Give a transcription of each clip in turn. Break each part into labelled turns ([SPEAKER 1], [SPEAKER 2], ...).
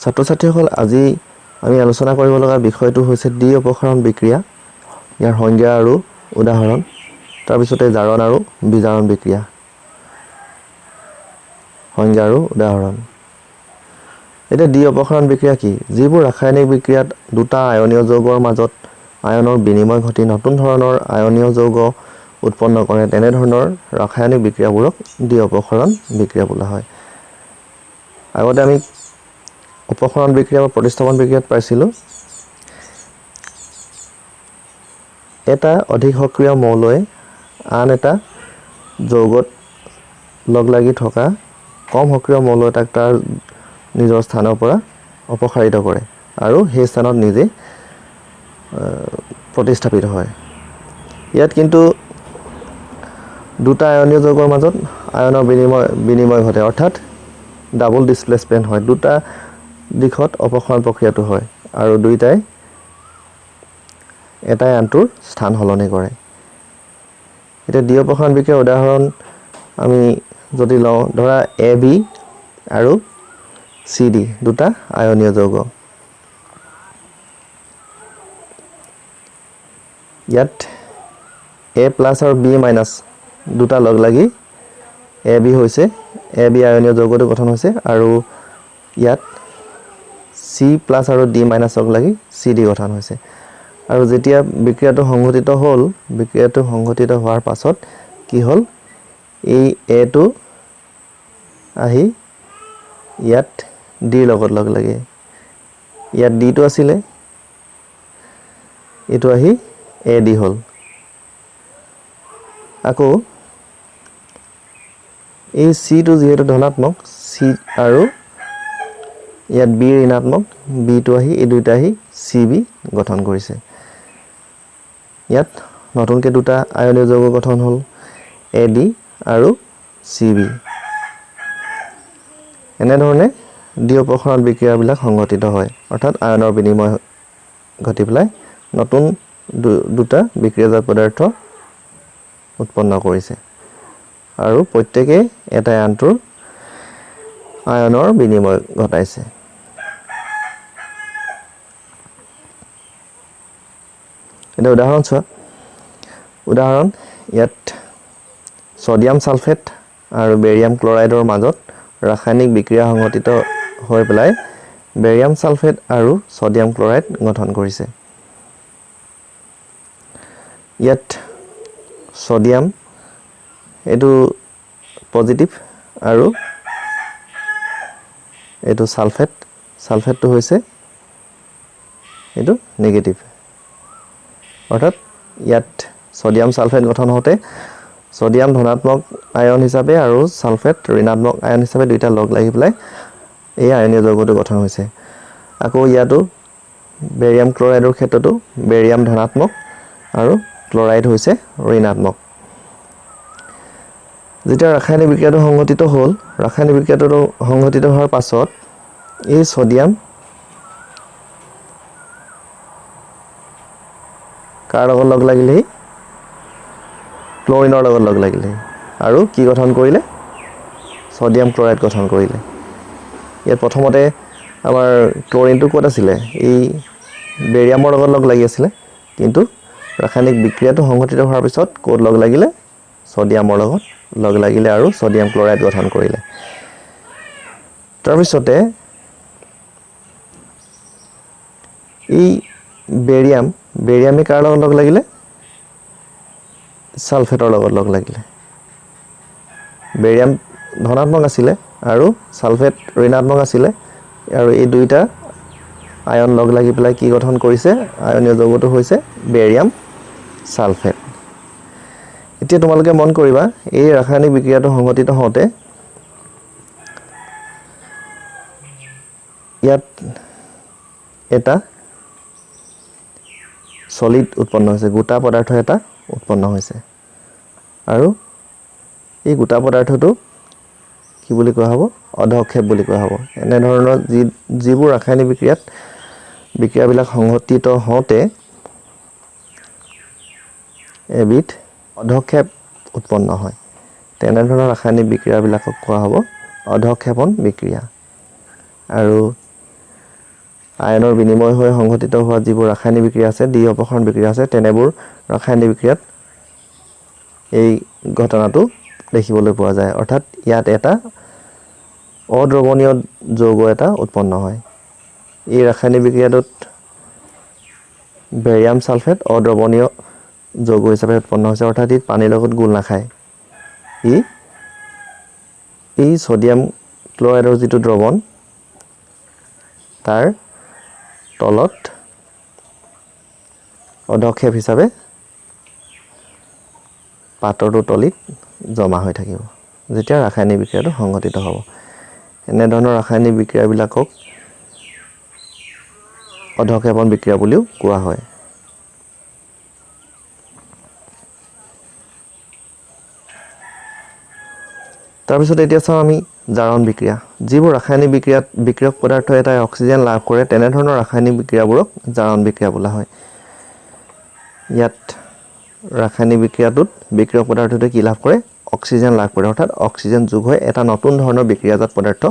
[SPEAKER 1] ছাত্ৰ ছাত্ৰীসকল আজি আমি আলোচনা কৰিব লগা বিষয়টো হৈছে দ্বি অপসাৰণ বিক্ৰিয়া ইয়াৰ সংজ্ঞা আৰু উদাহৰণ তাৰ পিছতে জাৰণ আৰু বিজাৰণ বিক্ৰিয়া সংজ্ঞা আৰু উদাহৰণ এটা দ্বি অপসাৰণ বিক্ৰিয়া কি যিবোৰ ৰাসায়নিক বিক্ৰিয়াত দুটা আয়নীয় যৌগৰ মাজত আয়নৰ বিনিময় ঘটি নতুন ধৰণৰ আয়নীয় যৌগ উৎপন্ন কৰে তেনে ধৰণৰ ৰাসায়নিক বিক্ৰিয়াবোৰক দ্বি অপসাৰণ বিক্ৰিয়া বোলা হয় আগতে আমি অপসাৰণ বিক্ৰিয়া বা প্ৰতিস্থাপন বিক্ৰিয়াত পাইছিলো এটা অধিক সক্ৰিয় মৌলই আন এটা যৌগত লগ লাগি থকা কম সক্ৰিয় মৌল এটাক তাৰ নিজৰ স্থানৰ পৰা অপসাৰিত কৰে আৰু সেই স্থানত নিজে প্ৰতিস্থাপিত হয় ইয়াত কিন্তু দুটা আয়নীয় যৌগৰ মাজত আয়নৰ বিনিময় ঘটে অৰ্থাৎ ডাবল ডিসপ্লেসমেন্ট হয় দুটা দিশত অপসাৰণ প্ৰক্ৰিয়াটো হয় আৰু দুইটাই এটাই আনটোৰ স্থান সলনি কৰে এতিয়া দ্বি অপসাৰণ বিক্ৰিয়াৰ উদাহৰণ আমি যদি লওঁ ধৰা AB আৰু CD দুটা আয়নীয় যৌগ ইয়াত A+ আৰু B- দুটা লগ লাগি AB হৈছে AB আয়নীয় যৌগটো গঠন হৈছে আৰু ইয়াত C+ আৰু D- লগ লাগি CD গঠন হৈছে আৰু যেতিয়া বিক্ৰিয়াটো সংঘটিত হোৱাৰ পাছত কি হ'ল এই A টো আহি ইয়াত D লগত লগ লাগে ইয়াত D টো আছিলে এটো আহি AD হ'ল আকৌ এই C টো যেহেতু ধনাত্মক C আৰু ইয়াত B ঋণাত্মক B টো আহি এই দুইটা আহি CB গঠন কৰিছে ইয়াত নতুনকৈ দুটা আয়নীয় যৌগ গঠন হ'ল AD আৰু CB এনে ধৰণে দ্বি অপসাৰণ বিক্ৰিয়াবিলাক সংঘটিত হয় অৰ্থাৎ আয়নৰ বিনিময় ঘটি পেলাই নতুন দুটা বিক্ৰিয়াজাত পদাৰ্থ উৎপন্ন কৰিছে আৰু প্ৰত্যেকই এটা আনটোৰ আয়নৰ বিনিময় ঘটাইছে এটা উদাহৰণ চোৱা উদাহৰণ ইয়াত সোডিয়াম সালফেট আৰু বেৰিয়াম ক্লোৰাইডৰ মাজত ৰাসায়নিক বিক্ৰিয়া সংঘটিত হৈ পেলাই বেৰিয়াম সালফেট আৰু সোডিয়াম ক্লোৰাইড গঠন কৰিছে ইয়াত সোডিয়াম এটো পজিটিভ আৰু এটো সালফেটটো হৈছে এটো নেগেটিভ অৰ্থাৎ ইয়াত সোডিয়াম সালফেট গঠন হতে সোডিয়াম ধনাত্মক আয়ন হিচাপে আৰু সালফেট ঋণাত্মক আয়ন হিচাপে দুইটা লগ লাগি পেলাই এই আয়নীয় যৌগটো গঠন হৈছে আকৌ ইয়াতো বেৰিয়াম ক্লোৰাইডৰ ক্ষেত্ৰতো বেৰিয়াম ধনাত্মক আৰু ক্লোৰাইড হৈছে ঋণাত্মক যেতিয়া ৰাসায়নিক বিক্ৰিয়াটো সংঘটিত হোৱাৰ পাছত এই সোডিয়াম কাৰ লগত লগ লাগিলে ক্লোৰিনৰ লগত লগ লাগিলে আৰু কি গঠন কৰিলে সোডিয়াম ক্লোৰাইড গঠন কৰিলে ইয়াত প্ৰথমতে আমাৰ ক্লোৰিনটো ক'ত আছিলে এই বেৰিয়ামৰ লগত লগ লাগি আছিলে কিন্তু ৰাসায়নিক বিক্ৰিয়াটো সংঘটিত হোৱাৰ পিছত ক'ত লগ লাগিলে সোডিয়ামৰ লগত লগ লাগিলে আৰু সোডিয়াম ক্লোৰাইড গঠন কৰিলে তাৰ পিছতে এই বেৰিয়ামে কাৰ লগত লগ লাগিলে সালফেটৰ লগত লগ লাগিলে বেৰিয়াম ধনাত্মক আছিলে আৰু সালফেট ঋণাত্মক আছিলে আৰু এই দুইটা আয়ন লগ লাগি পেলাই কি গঠন কৰিছে আয়নীয় যৌগটো হৈছে বেৰিয়াম সালফেট এতিয়া তোমালোকে মন কৰিবা এই ৰাসায়নিক বিক্ৰিয়াটো সংঘটিত হওঁতে ইয়াত এটা সলিড উৎপন্ন হৈছে গোটা পদাৰ্থ এটা উৎপন্ন হৈছে আৰু এই গোটা পদাৰ্থটো কি বুলি কোৱা হ'ব অধক্ষেপ বুলি কোৱা হ'ব এনে ধৰণৰ যিবোৰ ৰাসায়নিক বিক্ৰিয়াবিলাক সংঘটিত হওঁতে এবিধ অধক্ষেপ উৎপন্ন হয় তেনে ধৰণৰ ৰাসায়নিক বিক্ৰিয়াবিলাকক কোৱা হ'ব অধক্ষেপণ বিক্ৰিয়া আৰু আয়নৰ বিনিময় হৈ সংঘটিত হোৱা যিবোৰ ৰাসায়নিক বিক্ৰিয়া আছে দ্বি অপসাৰণ বিক্ৰিয়া আছে তেনেবোৰ ৰাসায়নিক বিক্ৰিয়াত এই ঘটনাটো দেখিবলৈ পোৱা যায় অৰ্থাৎ ইয়াত এটা অদ্ৰৱণীয় যৌগ এটা উৎপন্ন হয় এই ৰাসায়নিক বিক্ৰিয়াটোত বেৰিয়াম সালফেট অদ্ৰৱণীয় যৌগ হিচাপে উৎপন্ন হৈছে অৰ্থাৎ ই পানীৰ লগত গুল নাখায় এই সোডিয়াম ক্লৰাইডৰ যিটো দ্ৰৱণ তাৰ তলত অধক্ষেপ হিচাপে পাত্ৰটোৰ তলিত জমা হৈ থাকিব যেতিয়া ৰাসায়নিক বিক্ৰিয়াটো সংঘটিত হ'ব এনে ধৰণৰ ৰাসায়নিক বিক্ৰিয়াবিলাকক অধক্ষেপণ বিক্ৰিয়া বুলিও কোৱা হয় তাৰপিছত এতিয়া চাওঁ আমি জাৰণ বিক্ৰিয়া যিবোৰ ৰাসায়নিক বিক্ৰিয়াত বিক্ৰিয়ক পদাৰ্থ এটাই অক্সিজেন লাভ কৰে তেনে ধৰণৰ ৰাসায়নিক বিক্ৰিয়াবোৰক জাৰণ বিক্ৰিয়া বোলা হয় ইয়াত ৰাসায়নিক বিক্ৰিয়াটোত বিক্ৰিয়ক পদাৰ্থটোৱে কি লাভ কৰে অক্সিজেন লাভ কৰে অৰ্থাৎ অক্সিজেন যোগ হৈ এটা নতুন ধৰণৰ বিক্ৰিয়াজাত পদাৰ্থ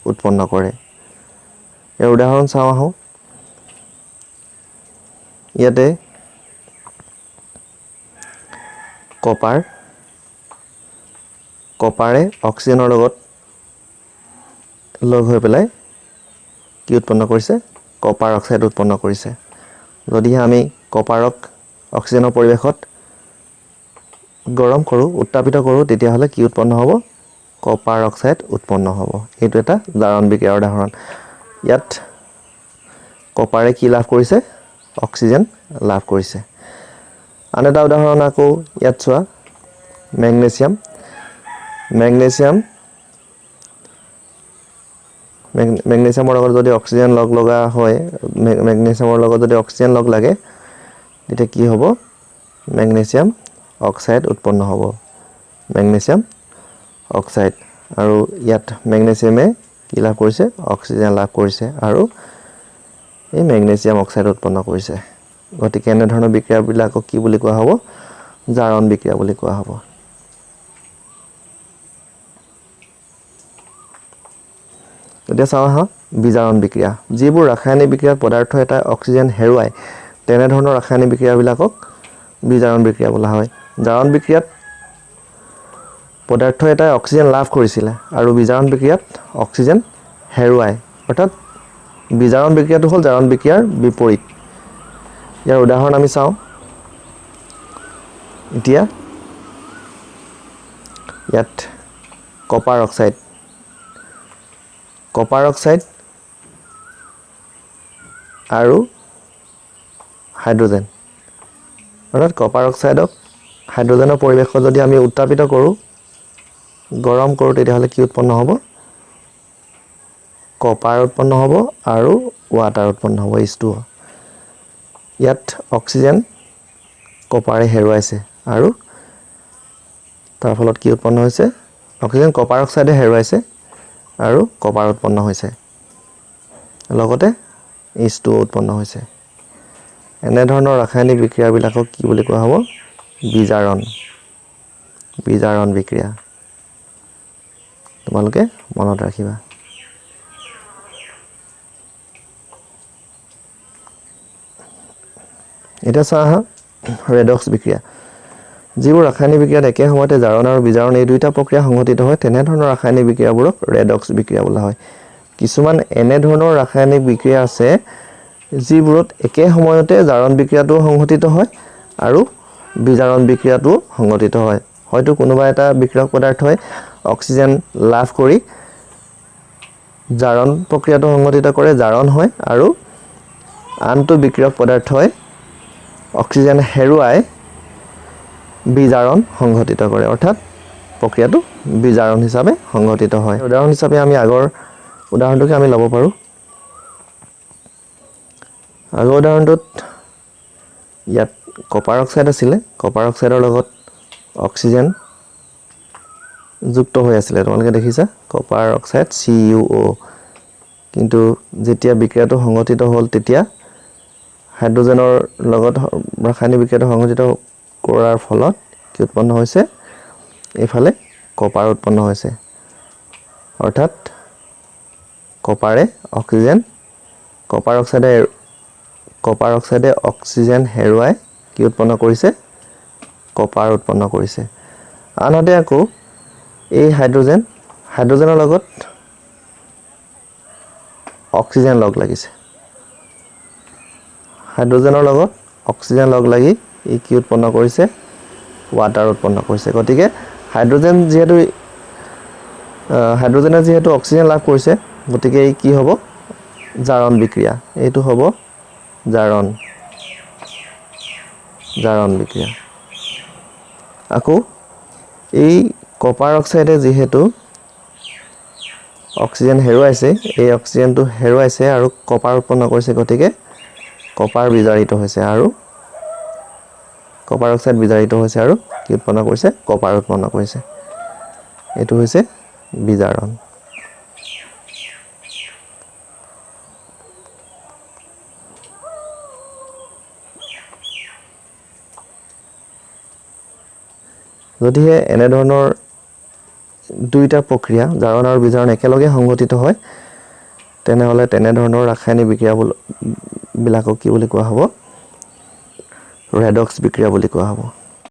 [SPEAKER 1] উৎপন্ন কৰে ইয়াৰ উদাহৰণ চাওঁ আহোঁ ইয়াতে কপাৰে অক্সিজেনৰ লগত লগ হৈ পেলাই কি উৎপন্ন কৰিছে কপাৰ অক্সাইড উৎপন্ন কৰিছে যদি আমি কপাৰক অক্সিজেনৰ পৰিৱেশত গৰম কৰোঁ উত্তাপিত কৰোঁ তেতিয়াহ'লে কি উৎপন্ন হ'ব কপাৰ অক্সাইড উৎপন্ন হ'ব এইটো এটা জাৰণ বিক্ৰিয়াৰ উদাহৰণ ইয়াত কপাৰে কি লাভ কৰিছে অক্সিজেন লাভ কৰিছে আন এটা উদাহৰণ আকৌ ইয়াত চোৱা মেগনেছিয়ামৰ লগত যদি অক্সিজেন লগা হয় মেগনেছিয়ামৰ লগত যদি অক্সিজেন লগ লাগে তেতিয়া কি হ'ব মেগনেছিয়াম অক্সাইড উৎপন্ন হ'ব মেগনেছিয়াম অক্সাইড আৰু ইয়াত মেগনেছিয়ামে কি লাভ কৰিছে অক্সিজেন লাভ কৰিছে আৰু এই মেগনেছিয়াম অক্সাইড উৎপন্ন কৰিছে গতিকে এনে ধৰণৰ বিক্ৰিয়াবিলাকক কি বুলি কোৱা হ'ব জাৰণ বিক্ৰিয়া বুলি কোৱা হ'ব এতিয়া চাওঁ আহা বিজাৰণ বিক্ৰিয়া যিবোৰ ৰাসায়নিক বিক্ৰিয়াত পদাৰ্থ এটা অক্সিজেন হেৰুৱায় তেনে ধৰণৰ ৰাসায়নিক বিক্ৰিয়াবিলাকক বিজাৰণ বিক্ৰিয়া বোলা হয় জাৰণ বিক্ৰিয়াত পদাৰ্থ এটাই অক্সিজেন লাভ কৰিছিলে আৰু বিজাৰণ বিক্ৰিয়াত অক্সিজেন হেৰুৱায় অৰ্থাৎ বিজাৰণ বিক্ৰিয়াটো হ'ল জাৰণ বিক্ৰিয়াৰ বিপৰীত ইয়াৰ উদাহৰণ আমি চাওঁ এতিয়া ইয়াত কপাৰ অক্সাইড আৰু হাইড্ৰজেন অৰ্থাৎ কপাৰ অক্সাইডক হাইড্ৰজেনৰ পৰিৱেশত যদি আমি উত্তাপিত কৰোঁ গৰম কৰোঁ তেতিয়াহ'লে কি উৎপন্ন হ'ব কপাৰ উৎপন্ন হ'ব আৰু ৱাটাৰ উৎপন্ন হ'ব H2O ইয়াত অক্সিজেন কপাৰে হেৰুৱাইছে আৰু তাৰ ফলত কি উৎপন্ন হৈছে অক্সিজেন কপাৰ অক্সাইডে হেৰুৱাইছে আৰু কপাৰ উৎপন্ন হৈছে লগতে H2O উৎপন্ন হৈছে এনে ধৰণৰ ৰাসায়নিক বিক্ৰিয়াবিলাকক কি বুলি কোৱা হ'ব বিজাৰণ বিক্ৰিয়া তোমালোকে মনত ৰাখিবা এতিয়া চাওঁ আহা ৰেডক্স বিক্ৰিয়া যিবোৰ ৰাসায়নিক বিক্ৰিয়াত একে সময়তে জাৰণ আৰু বিজাৰণ এই দুইটা প্ৰক্ৰিয়া সংঘটিত হয় তেনে ধৰণৰ ৰাসায়নিক বিক্ৰিয়াবোৰক ৰেডক্স বিক্ৰিয়া বোলা হয় কিছুমান এনে ধৰণৰ ৰাসায়নিক বিক্ৰিয়া আছে যিবোৰত একে সময়তে জাৰণ বিক্ৰিয়াটো সংঘটিত হয় আৰু বিজাৰণ বিক্ৰিয়াটো সংঘটিত হয় হয়তো কোনোবা এটা বিক্ৰিয়ক পদাৰ্থই অক্সিজেন লাভ কৰি জাৰণ প্ৰক্ৰিয়াটো সংঘটিত কৰে জাৰণ হয় আৰু আনটো বিক্ৰিয়ক পদাৰ্থই অক্সিজেন হেৰুৱাই বিজাৰণ সংঘটিত কৰে অৰ্থাৎ প্ৰক্ৰিয়াটো বিজাৰণ হিচাপে সংঘটিত হয় উদাহৰণ হিচাপে আমি আগৰ উদাহৰণটোকে আমি ল'ব পাৰোঁ আগৰ উদাহৰণটোত ইয়াত কপাৰ অক্সাইড আছিলে কপাৰ অক্সাইডৰ লগত অক্সিজেন যুক্ত হৈ আছিলে তোমালোকে দেখিছা কপাৰ অক্সাইড CuO কিন্তু যেতিয়া বিক্ৰিয়াটো সংঘটিত হ'ল তেতিয়া হাইড্ৰজেনৰ লগত ৰাসায়নিক বিক্ৰিয়াটো সংঘটিত কৰাৰ ফলত কি উৎপন্ন হৈছে এইফালে কপাৰ উৎপন্ন হৈছে অৰ্থাৎ কপাৰে অক্সিজেন কপাৰ অক্সাইডে অক্সিজেন হেৰুৱাই কি উৎপন্ন কৰিছে কপাৰ উৎপন্ন কৰিছে আনহাতে আকৌ এই হাইড্ৰজেনৰ লগত অক্সিজেন লগ লাগিছে হাইড্ৰজেনৰ লগত অক্সিজেন লগ লাগি ই কি উৎপন্ন কৰিছে ওৱাটাৰ উৎপন্ন কৰিছে গতিকে হাইড্ৰজেনে যেহেতু অক্সিজেন লাভ কৰিছে গতিকে এই কি হ'ব জাৰণ বিক্ৰিয়া এইটো হ'ব জাৰণ বিক্ৰিয়া আকৌ এই কপাৰ অক্সাইডে যেহেতু অক্সিজেন হেৰুৱাইছে এই অক্সিজেনটো হেৰুৱাইছে আৰু কপাৰ উৎপন্ন কৰিছে গতিকে কপাৰ বিজাৰিত হৈছে আৰু কপাৰ অক্সাইড বিজাৰিত হৈছে আৰু কি উৎপন্ন কৰিছে কপাৰ উৎপন্ন কৰিছে এইটো হৈছে বিজাৰণ যদিহে এনে ধৰণৰ দুইটা প্ৰক্ৰিয়া জাৰণ আৰু বিজাৰণ একেলগে সংঘটিত হয় তেনেহলে তেনে ধৰণৰ ৰাসায়নিক বিক্ৰিয়া বিলাকক কি বুলি কোৱা হ'ব ৰেডক্স বিক্ৰিয়া বুলি কোৱা হ'ব